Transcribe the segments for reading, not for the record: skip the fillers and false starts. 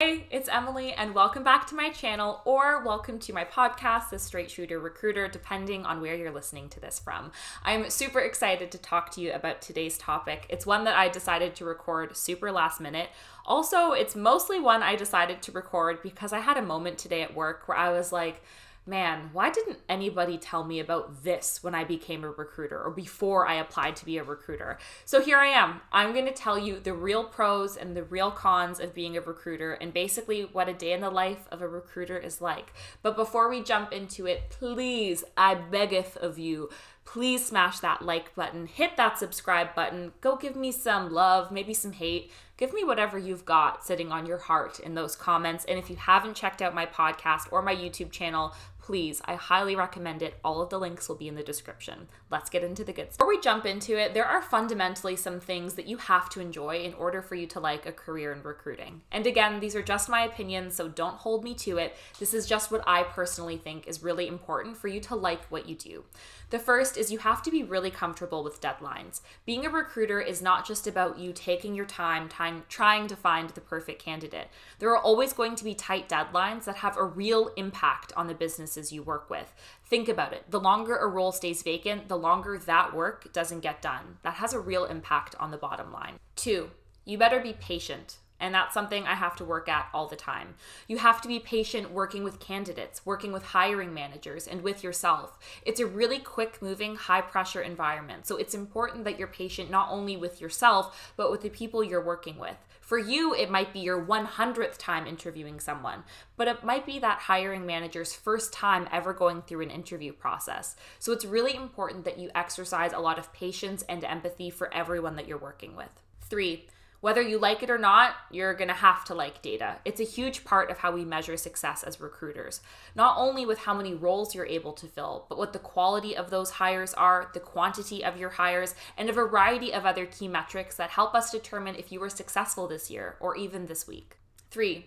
Hey, it's Emily, and welcome back to my channel, or welcome to my podcast, The Straight Shooter Recruiter, depending on where you're listening to this from. I'm super excited to talk to you about today's topic. It's one that I decided to record super last minute. Also, it's mostly one I decided to record because I had a moment today at work where I was like, man, why didn't anybody tell me about this when I became a recruiter or before I applied to be a recruiter? So here I am. I'm going to tell you the real pros and the real cons of being a recruiter and basically what a day in the life of a recruiter is like. But before we jump into it, please, I beggeth of you, please smash that like button, hit that subscribe button, go give me some love, maybe some hate. Give me whatever you've got sitting on your heart in those comments. And if you haven't checked out my podcast or my YouTube channel, please, I highly recommend it. All of the links will be in the description. Let's get into the good stuff. Before we jump into it, there are fundamentally some things that you have to enjoy in order for you to like a career in recruiting. And again, these are just my opinions, so don't hold me to it. This is just what I personally think is really important for you to like what you do. The first is you have to be really comfortable with deadlines. Being a recruiter is not just about you taking your time trying to find the perfect candidate. There are always going to be tight deadlines that have a real impact on the businesses you work with. Think about it. The longer a role stays vacant, the longer that work doesn't get done. That has a real impact on the bottom line. 2, you better be patient. And that's something I have to work at all the time. You have to be patient working with candidates, working with hiring managers, and with yourself. It's a really quick-moving, high-pressure environment. So it's important that you're patient not only with yourself, but with the people you're working with. For you, it might be your 100th time interviewing someone, but it might be that hiring manager's first time ever going through an interview process. So it's really important that you exercise a lot of patience and empathy for everyone that you're working with. 3, whether you like it or not, you're going to have to like data. It's a huge part of how we measure success as recruiters. Not only with how many roles you're able to fill, but what the quality of those hires are, the quantity of your hires, and a variety of other key metrics that help us determine if you were successful this year or even this week. 3,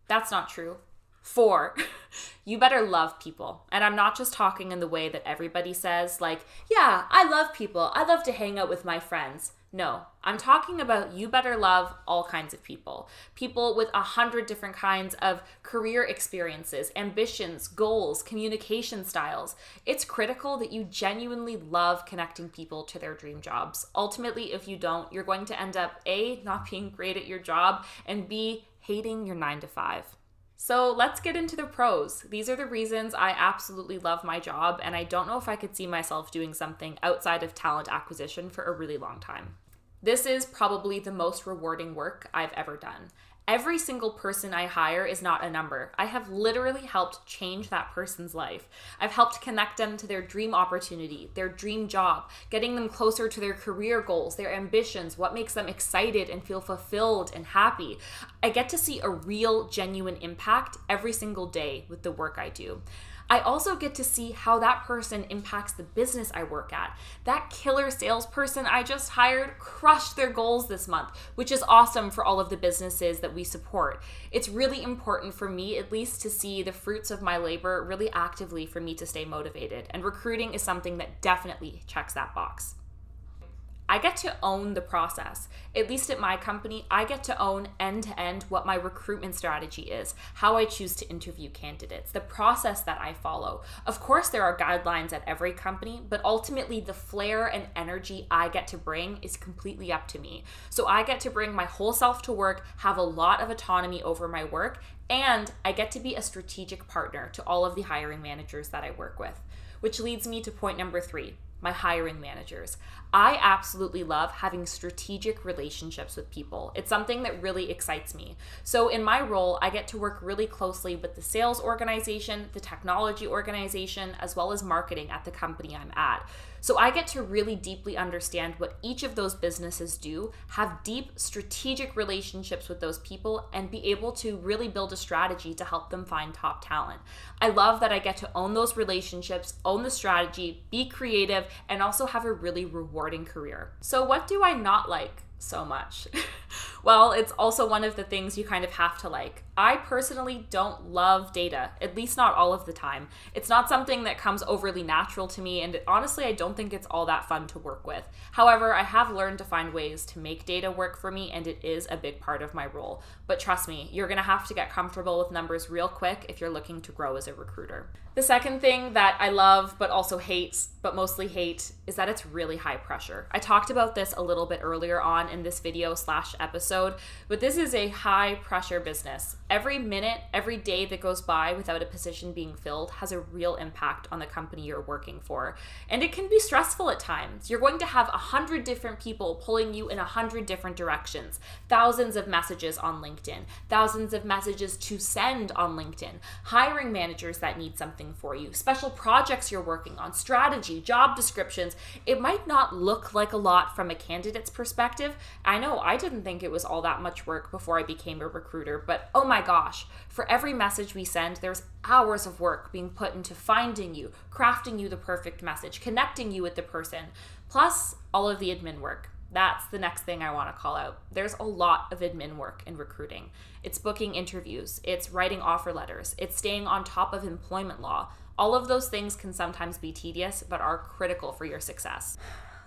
that's not true. 4, you better love people. And I'm not just talking in the way that everybody says, like, yeah, I love people. I love to hang out with my friends. No, I'm talking about you better love all kinds of people. People with 100 different kinds of career experiences, ambitions, goals, communication styles. It's critical that you genuinely love connecting people to their dream jobs. Ultimately, if you don't, you're going to end up A, not being great at your job, and B, hating your 9 to 5. So let's get into the pros. These are the reasons I absolutely love my job, and I don't know if I could see myself doing something outside of talent acquisition for a really long time. This is probably the most rewarding work I've ever done. Every single person I hire is not a number. I have literally helped change that person's life. I've helped connect them to their dream opportunity, their dream job, getting them closer to their career goals, their ambitions, what makes them excited and feel fulfilled and happy. I get to see a real, genuine impact every single day with the work I do. I also get to see how that person impacts the business I work at. That killer salesperson I just hired crushed their goals this month, which is awesome for all of the businesses that we support. It's really important for me, at least, to see the fruits of my labor really actively for me to stay motivated. And recruiting is something that definitely checks that box. I get to own the process. At least at my company, I get to own end-to-end what my recruitment strategy is, how I choose to interview candidates, the process that I follow. Of course, there are guidelines at every company, but ultimately the flair and energy I get to bring is completely up to me. So I get to bring my whole self to work, have a lot of autonomy over my work, and I get to be a strategic partner to all of the hiring managers that I work with. Which leads me to point number 3. My hiring managers. I absolutely love having strategic relationships with people. It's something that really excites me. So in my role, I get to work really closely with the sales organization, the technology organization, as well as marketing at the company I'm at. So I get to really deeply understand what each of those businesses do, have deep strategic relationships with those people, and be able to really build a strategy to help them find top talent. I love that I get to own those relationships, own the strategy, be creative, and also have a really rewarding career. So what do I not like? So much. Well, it's also one of the things you kind of have to like. I personally don't love data, at least not all of the time. It's not something that comes overly natural to me, and honestly, I don't think it's all that fun to work with. However, I have learned to find ways to make data work for me, and it is a big part of my role. But trust me, you're gonna have to get comfortable with numbers real quick if you're looking to grow as a recruiter. The second thing that I love, but also hate, but mostly hate, is that it's really high pressure. I talked about this a little bit earlier on in this video/episode, but this is a high pressure business. Every minute, every day that goes by without a position being filled has a real impact on the company you're working for. And it can be stressful at times. You're going to have 100 different people pulling you in 100 different directions, thousands of messages on LinkedIn, thousands of messages to send on LinkedIn, hiring managers that need something for you, special projects you're working on, strategy, job descriptions. It might not look like a lot from a candidate's perspective. I know I didn't think it was all that much work before I became a recruiter, but oh my gosh, for every message we send, there's hours of work being put into finding you, crafting you the perfect message, connecting you with the person, plus all of the admin work. That's the next thing I want to call out. There's a lot of admin work in recruiting. It's booking interviews, it's writing offer letters, it's staying on top of employment law. All of those things can sometimes be tedious, but are critical for your success.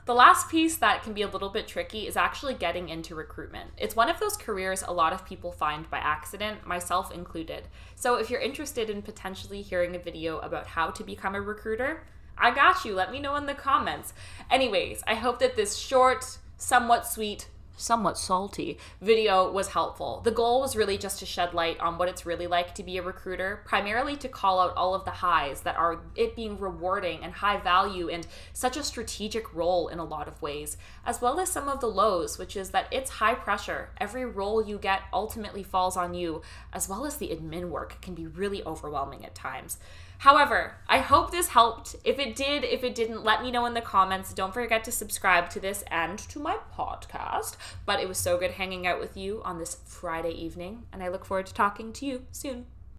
The last piece that can be a little bit tricky is actually getting into recruitment. It's one of those careers a lot of people find by accident, myself included. So if you're interested in potentially hearing a video about how to become a recruiter, I got you. Let me know in the comments. Anyways, I hope that this short, somewhat sweet, somewhat salty video was helpful. The goal was really just to shed light on what it's really like to be a recruiter, primarily to call out all of the highs that are it being rewarding and high value and such a strategic role in a lot of ways, as well as some of the lows, which is that it's high pressure. Every role you get ultimately falls on you, as well as the admin work can be really overwhelming at times. However, I hope this helped. If it did, if it didn't, let me know in the comments. Don't forget to subscribe to this and to my podcast. But it was so good hanging out with you on this Friday evening, and I look forward to talking to you soon.